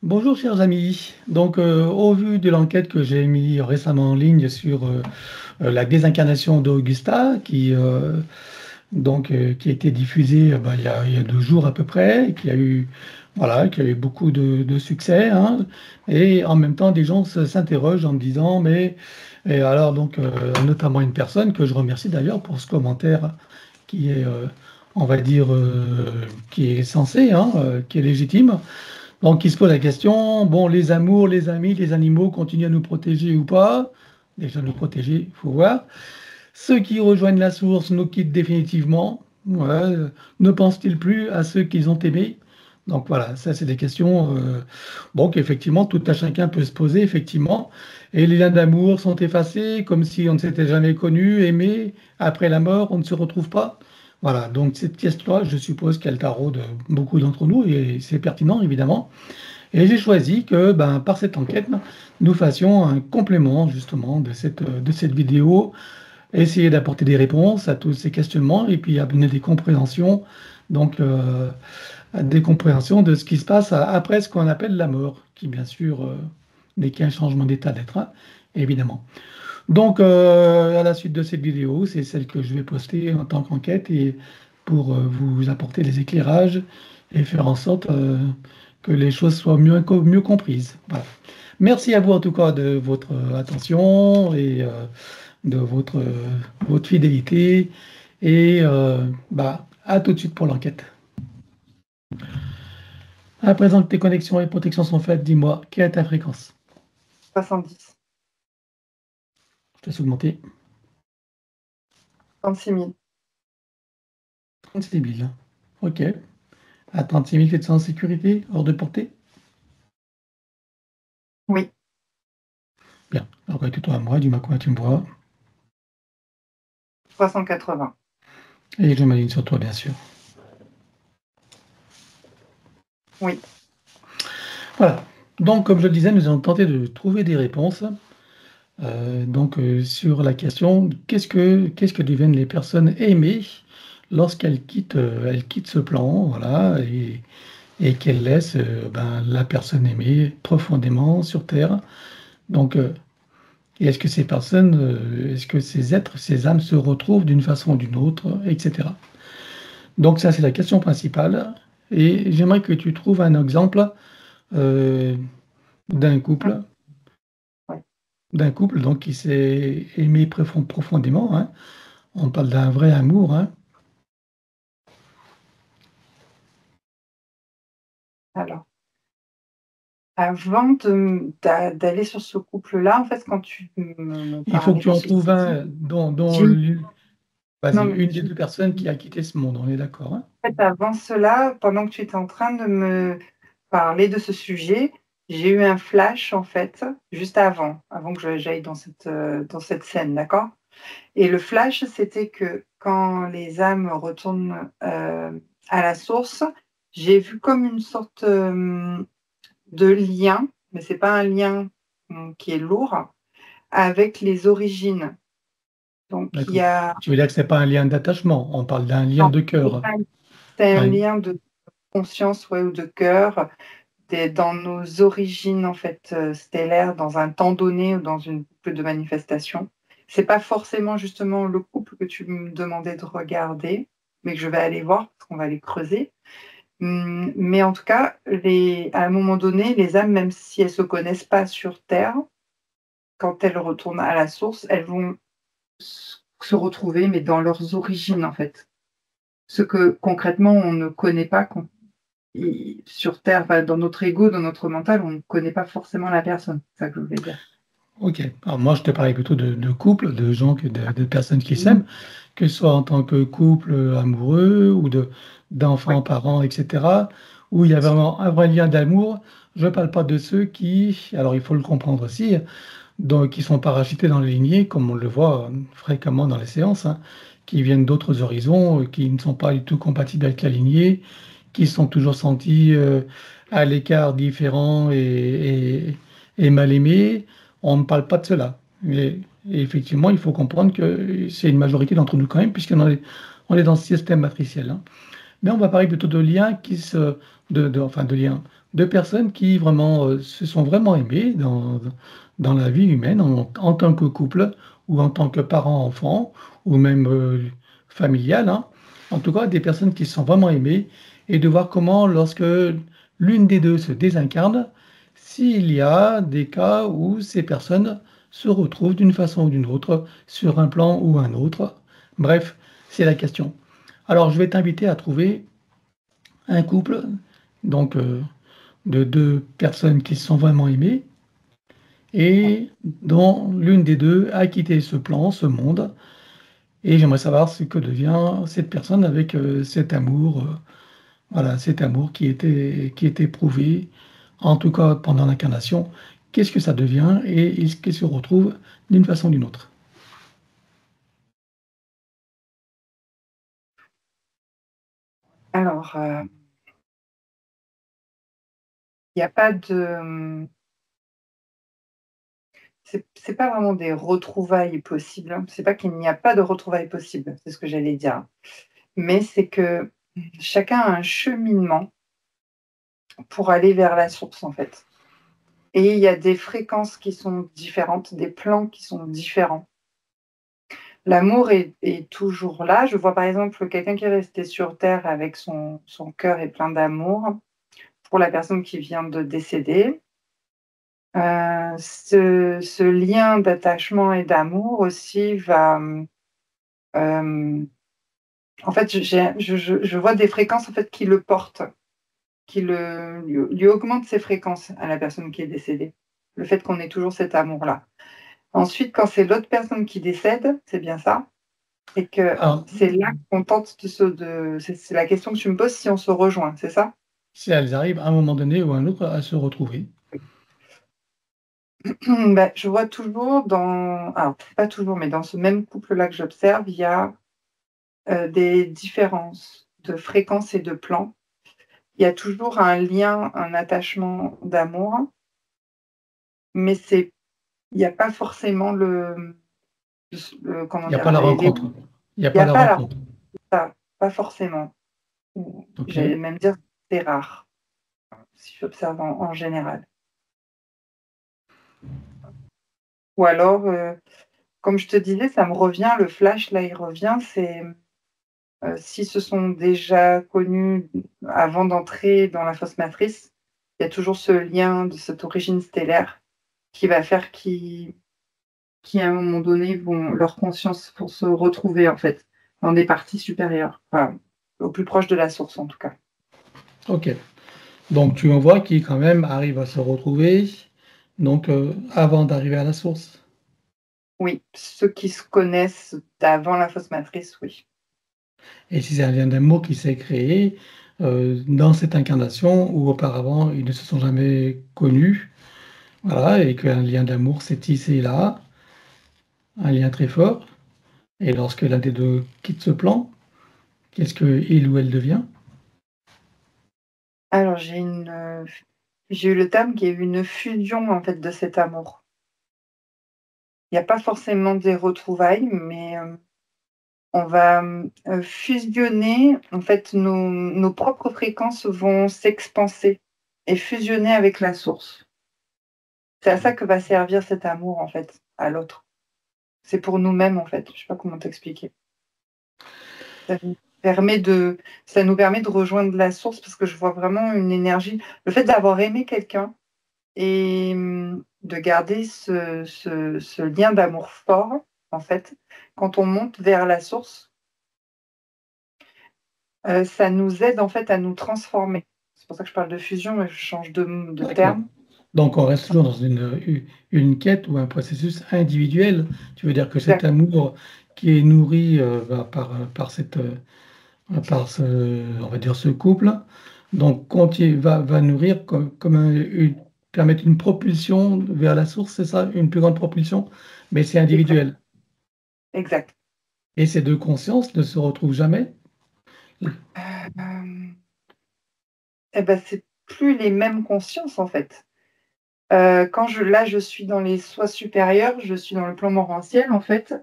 Bonjour chers amis. Donc au vu de l'enquête que j'ai mis récemment en ligne sur la désincarnation d'Augusta, qui a été diffusée il y a 2 jours à peu près, et qui a eu beaucoup de succès, hein. Et en même temps des gens s'interrogent en me disant mais et alors notamment une personne que je remercie d'ailleurs pour ce commentaire qui est on va dire qui est censé, hein, qui est légitime. Donc, il se pose la question, bon, les amours, les amis, les animaux continuent à nous protéger ou pas? Déjà, nous protéger, il faut voir. Ceux qui rejoignent la source nous quittent définitivement. Ouais, ne pensent-ils plus à ceux qu'ils ont aimés? Donc voilà, ça c'est des questions bon, qu'effectivement tout un chacun peut se poser, effectivement. Et les liens d'amour sont effacés comme si on ne s'était jamais connu, aimé. Après la mort, on ne se retrouve pas. Voilà, donc cette question-là, je suppose qu'elle taraude beaucoup d'entre nous et c'est pertinent évidemment. Et j'ai choisi que par cette enquête, nous fassions un complément justement de cette vidéo, essayer d'apporter des réponses à tous ces questionnements et puis amener des compréhensions, donc des compréhensions de ce qui se passe après ce qu'on appelle la mort, qui bien sûr n'est qu'un changement d'état d'être, hein, évidemment. Donc à la suite de cette vidéo, c'est celle que je vais poster en tant qu'enquête et pour vous apporter des éclairages et faire en sorte que les choses soient mieux comprises. Voilà. Merci à vous en tout cas de votre attention et de votre fidélité. Et à tout de suite pour l'enquête. À présent que tes connexions et protections sont faites, dis-moi, quelle est ta fréquence? 70. Je te laisse augmenter. 36 000. 36 000. OK. À 36 000, tu es en sécurité, hors de portée? Oui. Bien. Alors, toi à moi, dis-moi combien tu me vois. 380. Et je m'aligne sur toi, bien sûr. Oui. Voilà. Donc, comme je le disais, nous allons tenter de trouver des réponses. Sur la question, qu'est-ce que deviennent les personnes aimées lorsqu'elles quittent ce plan, voilà, et qu'elles laissent la personne aimée profondément sur Terre. Donc, et est-ce que ces êtres, ces âmes se retrouvent d'une façon ou d'une autre, etc. Donc ça, c'est la question principale. Et j'aimerais que tu trouves un exemple euh, d'un couple, Oui. d'un couple donc, qui s'est aimé profondément, hein. On parle d'un vrai amour, hein. Alors, avant d'aller sur ce couple-là, en fait, quand tu me Il faut que parlais tu de en ceci, trouves un dont j'ai vas-y, non, mais une des deux personnes qui a quitté ce monde, on est d'accord, hein. en fait, avant cela, pendant que tu étais en train de me parler de ce sujet, j'ai eu un flash, en fait, juste avant que j'aille dans cette scène, d'accord? Et le flash, c'était que quand les âmes retournent, à la source, j'ai vu comme une sorte, de lien, mais c'est pas un lien, qui est lourd, avec les origines. Donc il y D'accord. a Tu veux dire que c'est pas un lien d'attachement, on parle d'un lien non, de c'est cœur. pas c'est un Ouais. lien de conscience, ouais, ou de cœur, des dans nos origines, en fait, stellaires, dans un temps donné ou dans une boucle de manifestation. C'est pas forcément justement le couple que tu me demandais de regarder, mais que je vais aller voir parce qu'on va aller creuser. Mais en tout cas, les à un moment donné, les âmes, même si elles se connaissent pas sur terre, quand elles retournent à la source, elles vont se retrouver, mais dans leurs origines, en fait. Ce que concrètement on ne connaît pas sur terre, enfin, dans notre ego, dans notre mental, on ne connaît pas forcément la personne. C'est ça que je voulais dire. Ok. Alors moi, je te parlais plutôt de couples, de gens, de personnes qui Oui, s'aiment, que ce soit en tant que couple amoureux ou oui, d'enfants, parents, etc., où il y a vraiment un vrai lien d'amour. Je ne parle pas de ceux qui, alors il faut le comprendre aussi, donc, qui sont parachutés dans les lignées, comme on le voit fréquemment dans les séances, hein, qui viennent d'autres horizons, qui ne sont pas du tout compatibles avec la lignée, qui sont toujours sentis à l'écart, différents et mal aimés. On ne parle pas de cela. Et effectivement, il faut comprendre que c'est une majorité d'entre nous quand même, puisqu'on est dans ce système matriciel, hein. mais on va parler plutôt de liens enfin de liens, de personnes qui vraiment se sont vraiment aimées dans la vie humaine en tant que couple ou en tant que parents-enfants ou même familial, hein. En tout cas, des personnes qui se sont vraiment aimées et de voir comment, lorsque l'une des deux se désincarne, s'il y a des cas où ces personnes se retrouvent d'une façon ou d'une autre sur un plan ou un autre. Bref, c'est la question. Alors, je vais t'inviter à trouver un couple, donc de deux personnes qui se sont vraiment aimées et dont l'une des deux a quitté ce plan, ce monde. Et j'aimerais savoir ce que devient cette personne avec cet amour, voilà, cet amour qui était éprouvé, en tout cas pendant l'incarnation. Qu'est-ce que ça devient et est-ce qu'elle se retrouve d'une façon ou d'une autre? Alors, il n'y a pas de. C'est pas vraiment des retrouvailles possibles, hein. C'est pas qu'il n'y a pas de retrouvailles possibles, c'est ce que j'allais dire. Mais c'est que chacun a un cheminement pour aller vers la source, en fait. Et il y a des fréquences qui sont différentes, des plans qui sont différents. L'amour est toujours là. Je vois par exemple quelqu'un qui est resté sur Terre avec son cœur est plein d'amour pour la personne qui vient de décéder. Ce lien d'attachement et d'amour aussi va, en fait, je vois des fréquences en fait qui le portent, qui lui augmentent ses fréquences à la personne qui est décédée. Le fait qu'on ait toujours cet amour-là. Ensuite, quand c'est l'autre personne qui décède, c'est bien ça, et que Alors, c'est là qu'on tente c'est la question que tu me poses si on se rejoint, c'est ça? si elles arrivent à un moment donné ou à un autre à se retrouver. Bah, je vois toujours alors pas toujours, mais dans ce même couple-là que j'observe, il y a des différences de fréquences et de plans. Il y a toujours un lien, un attachement d'amour, mais il n'y a pas forcément comment Il n'y a dire, pas la rencontre. Il n'y a il n'y pas a la pas la rencontre. rencontre, pas forcément. OK. J'allais même dire que c'est rare, si j'observe en général. Ou alors, comme je te disais, ça me revient, le flash là, il revient, c'est si se sont déjà connus avant d'entrer dans la fausse matrice, il y a toujours ce lien de cette origine stellaire qui va faire qui à un moment donné vont leur conscience pour se retrouver en fait dans des parties supérieures, enfin, au plus proche de la source en tout cas. OK. Donc tu en vois qui quand même arrivent à se retrouver, donc avant d'arriver à la source. Oui, ceux qui se connaissent d'avant la fausse matrice, oui. Et si c'est un lien d'amour qui s'est créé, dans cette incarnation où auparavant ils ne se sont jamais connus, voilà, et qu'un lien d'amour s'est tissé là, un lien très fort, et lorsque l'un des 2 quitte ce plan, qu'est-ce qu'il ou elle devient? Alors j'ai eu le terme qui est une fusion en fait de cet amour. Il n'y a pas forcément des retrouvailles, mais on va, fusionner, en fait, nos propres fréquences vont s'expanser et fusionner avec la source. C'est à ça que va servir cet amour, en fait, à l'autre. C'est pour nous-mêmes, en fait, je sais pas comment t'expliquer. Ça nous permet de ça nous permet de rejoindre la source parce que je vois vraiment une énergie le fait d'avoir aimé quelqu'un et de garder ce lien d'amour fort, en fait, quand on monte vers la source. Ça nous aide en fait à nous transformer. C'est pour ça que je parle de fusion, mais je change de D'accord. terme. Donc on reste toujours dans une quête ou un processus individuel. Tu veux dire que cet Exact, amour qui est nourri, par cette, par ce, on va dire, ce couple, donc va nourrir comme permettre une propulsion vers la source, c'est ça? Une plus grande propulsion, mais c'est exact, individuel. exact. Et ces deux consciences ne se retrouvent jamais? Hem, et bah, c'est plus les mêmes consciences en fait. Quand je suis dans les soins supérieurs, je suis dans le plan morantiel en fait,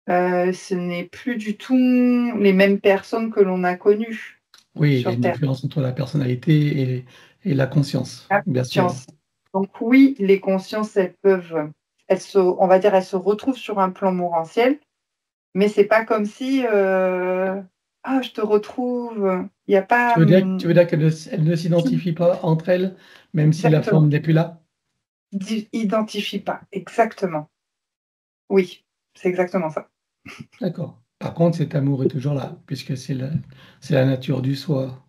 ce n'est plus du tout les mêmes personnes que l'on a connues. Oui, il y a sur une Terre. différence entre la personnalité et la conscience, La bien sûr. conscience. Donc oui, les consciences, on va dire, elles se retrouvent sur un plan mouranttiel, mais c'est pas comme si, ah, je te retrouve. Il y a pas, Tu veux dire qu'elles ne s'identifient pas entre elles, même si la exactement. forme n'est plus là? Identifie pas. Exactement. Oui, c'est exactement ça. D'accord. Par contre, cet amour est toujours là, puisque c'est la nature du soi.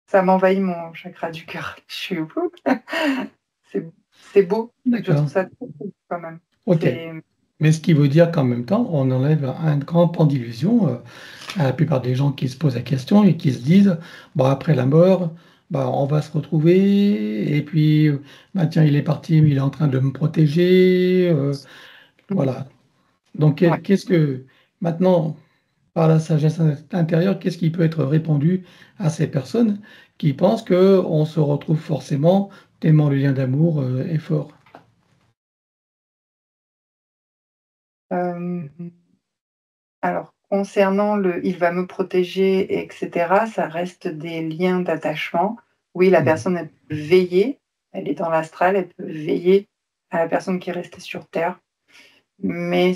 Ça m'envahit mon chakra du cœur. Je suis c'est c'est beau. Je trouve D'accord. ça trop beau quand même. OK. C'est Mais ce qui veut dire qu'en même temps, on enlève un grand pan d'illusion à la plupart des gens qui se posent la question et qui se disent, bon, après la mort, bah, on va se retrouver, et puis, bah, tiens, il est parti, mais il est en train de me protéger. Voilà. Donc, ouais. qu'est-ce que, maintenant, par la sagesse intérieure, qu'est-ce qui peut être répondu à ces personnes qui pensent qu'on se retrouve forcément tellement le lien d'amour est fort? Euh, alors concernant le il va me protéger, etc., ça reste des liens d'attachement. Oui, la Mhm. personne, elle peut veiller, elle est dans l'astral, elle peut veiller à la personne qui est restée sur Terre, mais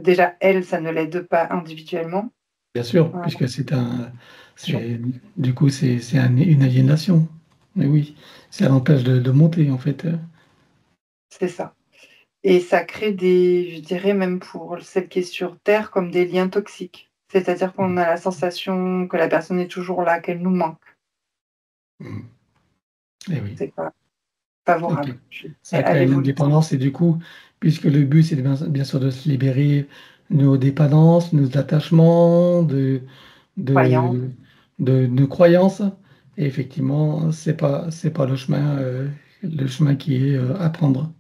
déjà, elle, ça ne l'aide pas individuellement. Bien sûr, Voilà, puisque c'est, du coup, une aliénation. Mais oui, ça l'empêche de monter, en fait. c'est ça. Et ça crée je dirais même pour celle qui est sur Terre, comme des liens toxiques. C'est-à-dire qu'on a la sensation que la personne est toujours là, qu'elle nous manque. Mhm. Eh oui, C'est pas ok. favorable, Ça à crée une l'évolution. indépendance et du coup, puisque le but, c'est bien sûr de se libérer nos dépendances, nos attachements, Croyance, de, de nos croyances, et effectivement, c'est pas le chemin qui est à prendre,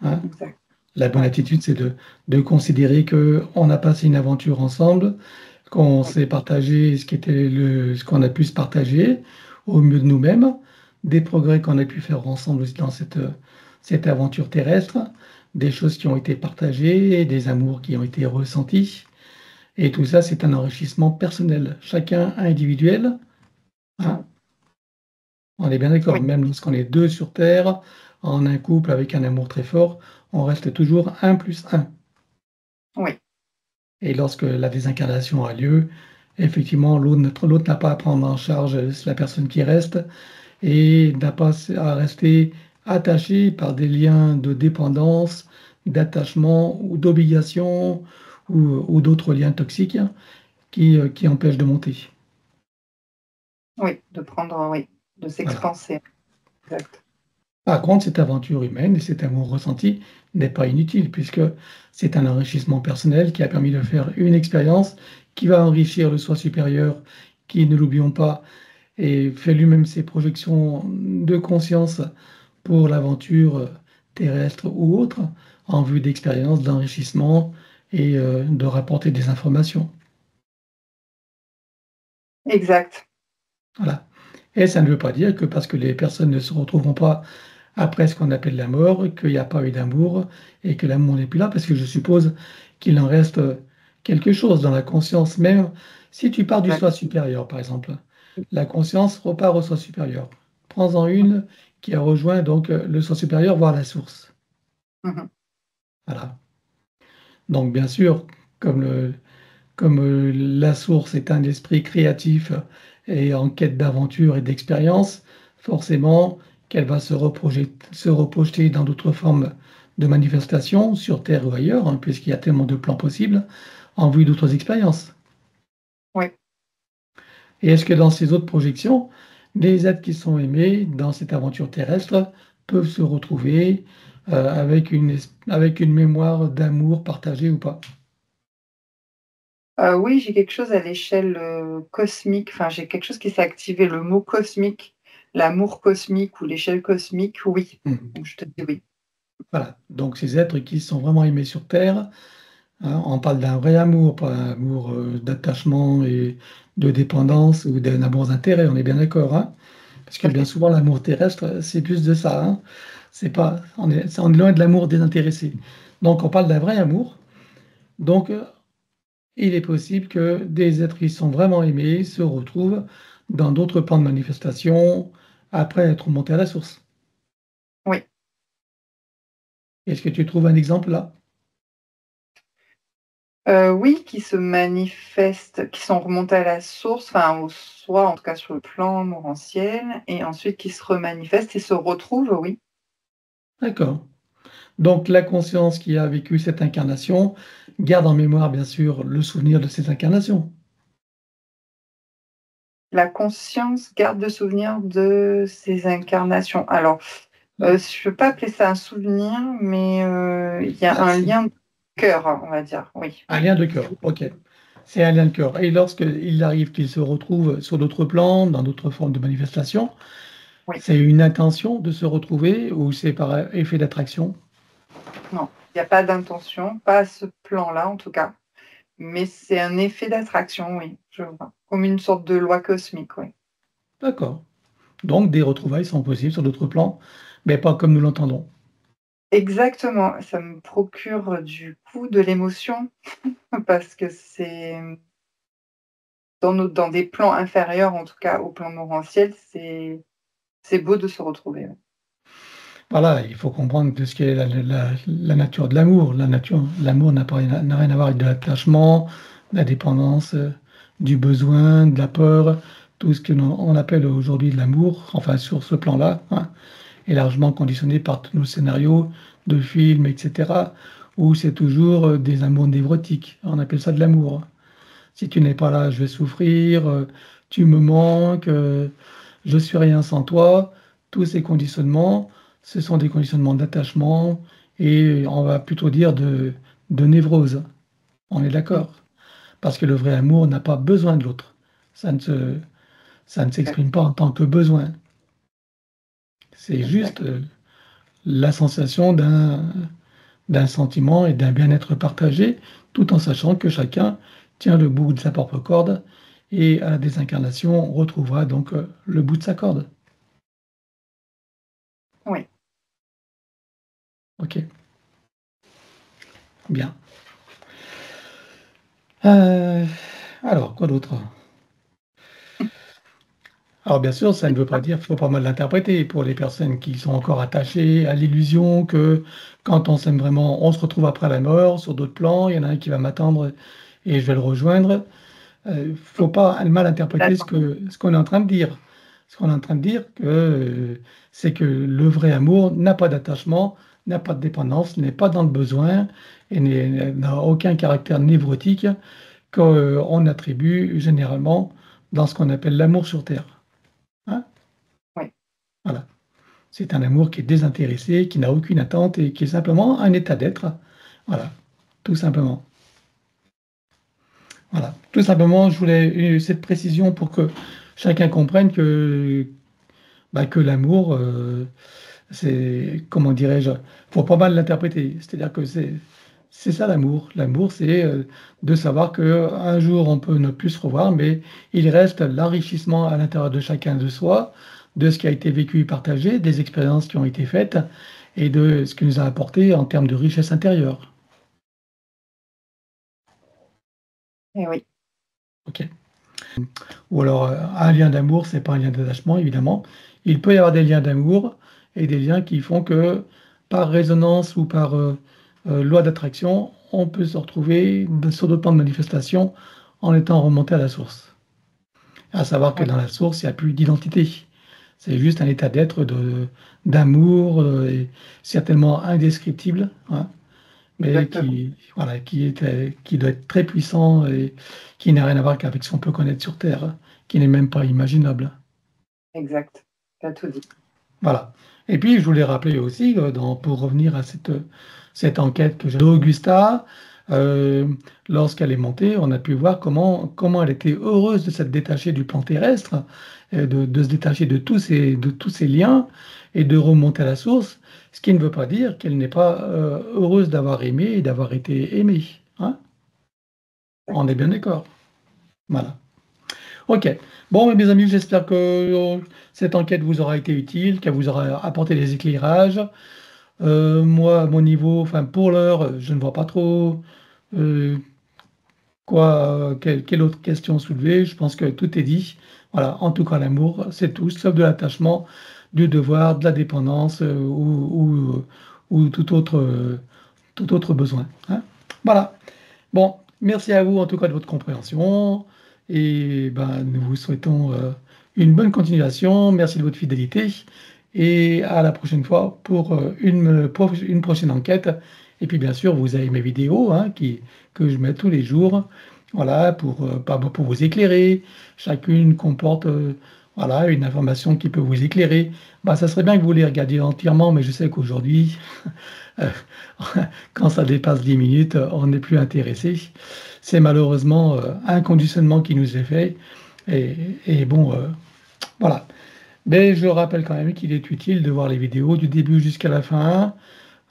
hein. exact. La bonne Ouais, attitude, c'est de considérer que on a passé une aventure ensemble, qu'on ouais, s'est partagé ce qu'on a pu se partager au mieux de nous-mêmes, des progrès qu'on a pu faire ensemble aussi dans cette aventure terrestre, des choses qui ont été partagées, des amours qui ont été ressentis. Et tout ça, c'est un enrichissement personnel, chacun individuel, hein. ouais. On est bien d'accord, Oui, même lorsqu'on est deux sur Terre, en un couple avec un amour très fort, on reste toujours un plus un. oui, Et lorsque la désincarnation a lieu, effectivement, l'autre n'a pas à prendre en charge la personne qui reste et n'a pas à rester attaché par des liens de dépendance, d'attachement ou d'obligation ou d'autres liens toxiques qui empêchent de monter. oui, de prendre, oui, de Voilà. s'expanser. Exact. Par contre, cette aventure humaine et cet amour ressenti n'est pas inutile puisque c'est un enrichissement personnel qui a permis de faire une expérience qui va enrichir le soi supérieur qui, ne l'oublions pas, et fait lui-même ses projections de conscience pour l'aventure terrestre ou autre, en vue d'expériences, d'enrichissement et de rapporter des informations. Exact. Voilà. Et ça ne veut pas dire que parce que les personnes ne se retrouveront pas après ce qu'on appelle la mort, qu'il n'y a pas eu d'amour et que l'amour n'est plus là, parce que je suppose qu'il en reste quelque chose dans la conscience même. Si tu pars du Exact. soi supérieur, par exemple, la conscience repart au soi supérieur. Prends-en une qui a rejoint donc le soi supérieur, voire la source. Mhm. Voilà. Donc bien sûr, comme la source est un esprit créatif et en quête d'aventure et d'expérience, forcément qu'elle va se reprojeter dans d'autres formes de manifestations, sur Terre ou ailleurs, hein, puisqu'il y a tellement de plans possibles, en vue d'autres expériences. Oui, Et est-ce que dans ces autres projections, les êtres qui sont aimés dans cette aventure terrestre peuvent se retrouver avec une mémoire d'amour partagée ou pas? Oui, j'ai quelque chose à l'échelle, cosmique, enfin, j'ai quelque chose qui s'est activé, le mot cosmique, l'amour cosmique ou l'échelle cosmique, oui. Mhm. Donc je te dis oui. Voilà. Donc ces êtres qui sont vraiment aimés sur Terre, hein, on parle d'un vrai amour, pas un amour d'attachement et de Oui, dépendance ou d'un amour d'intérêt, on est bien d'accord, hein? Parce que tout à bien fait. souvent, l'amour terrestre, c'est plus de ça, hein. C'est pas, on est loin de l'amour désintéressé. Donc, on parle d'un vrai amour. Donc, il est possible que des êtres qui sont vraiment aimés se retrouvent dans d'autres plans de manifestation après être montés à la source. Oui. Est-ce que tu trouves un exemple là? Oui, qui se manifestent, qui sont remontés à la source, enfin, au soit en tout cas sur le plan morantiel et ensuite qui se remanifestent et se retrouvent, oui. D'accord. Donc la conscience qui a vécu cette incarnation garde en mémoire, bien sûr, le souvenir de cette incarnation. La conscience garde le souvenir de ces incarnations. Alors, je ne peux pas appeler ça un souvenir, mais il y a Ah, un si. lien de cœur, on va dire, oui. Un lien de cœur, ok. C'est un lien de cœur. Et lorsqu'il arrive qu'il se retrouve sur d'autres plans, dans d'autres formes de manifestation, Oui, c'est une intention de se retrouver ou c'est par effet d'attraction? non, il n'y a pas d'intention, pas à ce plan-là en tout cas, mais c'est un effet d'attraction, oui, je vois. Comme une sorte de loi cosmique, oui. D'accord. Donc des retrouvailles sont possibles sur d'autres plans, mais pas comme nous l'entendons. Exactement, ça me procure du coup de l'émotion parce que c'est dans des plans inférieurs, en tout cas au plan morantiel, c'est beau de se retrouver, ouais. Voilà, il faut comprendre de ce qu'est la nature de l'amour. L'amour n'a rien à voir avec de l'attachement, de la dépendance, du besoin, de la peur, tout ce que on appelle aujourd'hui de l'amour, enfin sur ce plan-là, hein, est largement conditionné par tous nos scénarios de films, etc., où c'est toujours des amours névrotiques. On appelle ça de l'amour. Si tu n'es pas là, je vais souffrir, tu me manques, je suis rien sans toi. Tous ces conditionnements, ce sont des conditionnements d'attachement et on va plutôt dire de névrose. On est Mmh, d'accord. Parce que le vrai amour n'a pas besoin de l'autre. Ça ne se, ça ne exact, s'exprime pas en tant que besoin. C'est exact. juste la sensation d'un sentiment et d'un bien-être partagé, tout en sachant que chacun tient le bout de sa propre corde et à la désincarnation, on retrouvera donc le bout de sa corde. Oui. Ok, bien. Euh, alors, quoi d'autre? Alors, bien sûr, ça ne veut pas dire qu'il faut pas mal l'interpréter pour les personnes qui sont encore attachées à l'illusion que quand on s'aime vraiment, on se retrouve après la mort sur d'autres plans. Il y en a un qui va m'attendre et je vais le rejoindre. Faut pas mal interpréter ce qu'on est en train de dire. Ce qu'on est en train de dire, c'est que le vrai amour n'a pas d'attachement, n'a pas de dépendance, n'est pas dans le besoin et n'a aucun caractère névrotique qu'on attribue généralement dans ce qu'on appelle l'amour sur Terre. Hein. Oui, Voilà. C'est un amour qui est désintéressé, qui n'a aucune attente et qui est simplement un état d'être. Voilà, tout simplement. Voilà, tout simplement, je voulais cette précision pour que chacun comprenne que l'amour, c'est, comment dirais-je, faut pas mal l'interpréter. C'est-à-dire que c'est ça l'amour. L'amour, c'est de savoir que un jour on peut ne plus se revoir, mais il reste l'enrichissement à l'intérieur de chacun de soi, de ce qui a été vécu et partagé, des expériences qui ont été faites et de ce qui nous a apporté en termes de richesse intérieure. et oui, Ok. Ou alors, un lien d'amour, c'est pas un lien d'attachement, évidemment. Il peut y avoir des liens d'amour et des liens qui font que, par résonance ou par loi d'attraction, on peut se retrouver sur d'autres plans de manifestation en étant remonté à la source. À savoir que oui, dans la source, il n'y a plus d'identité. C'est juste un état d'être, d'amour, et certainement indescriptible, hein, mais exactement, voilà, qui doit être très puissant et qui n'a rien à voir qu'avec ce qu'on peut connaître sur Terre, hein, qui n'est même pas imaginable. exact. Tu as tout dit. Voilà. Et puis, je voulais rappeler aussi, pour revenir à cette enquête que j'ai d'Augusta, euh, lorsqu'elle est montée, on a pu voir comment elle était heureuse de s'être détachée du plan terrestre, de se détacher de tous ces liens et de remonter à la source, ce qui ne veut pas dire qu'elle n'est pas heureuse d'avoir aimé et d'avoir été aimée. Hein. On est bien d'accord. Voilà. Ok. Bon, mes amis, j'espère que cette enquête vous aura été utile, qu'elle vous aura apporté des éclairages. Moi, à mon niveau, enfin pour l'heure, je ne vois pas trop euh, Quoi, quelle autre question soulever? Je pense que tout est dit. Voilà, en tout cas, l'amour, c'est tout, sauf de l'attachement, du devoir, de la dépendance ou tout autre besoin, hein. Voilà. Bon, merci à vous en tout cas de votre compréhension et ben, nous vous souhaitons une bonne continuation. Merci de votre fidélité et à la prochaine fois pour une prochaine enquête. Et puis bien sûr, vous avez mes vidéos hein, que je mets tous les jours, voilà, pour vous éclairer. Chacune comporte voilà, une information qui peut vous éclairer. Bah, ça serait bien que vous les regardiez entièrement, mais je sais qu'aujourd'hui, euh, quand ça dépasse 10 minutes, on n'est plus intéressé. C'est malheureusement un conditionnement qui nous est fait. Et, et bon, voilà. Mais je rappelle quand même qu'il est utile de voir les vidéos du début jusqu'à la fin,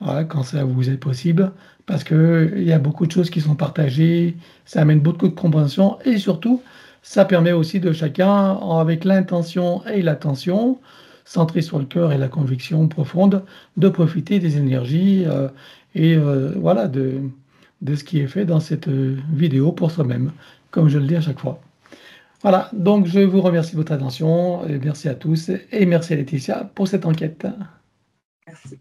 voilà, quand ça vous est possible, parce qu'il y a beaucoup de choses qui sont partagées, ça amène beaucoup de compréhension et surtout, ça permet aussi de chacun, avec l'intention et l'attention, centré sur le cœur et la conviction profonde, de profiter des énergies voilà, de ce qui est fait dans cette vidéo pour soi-même, comme je le dis à chaque fois. Voilà, donc je vous remercie de votre attention, et merci à tous et merci à Laetitia pour cette enquête. Merci.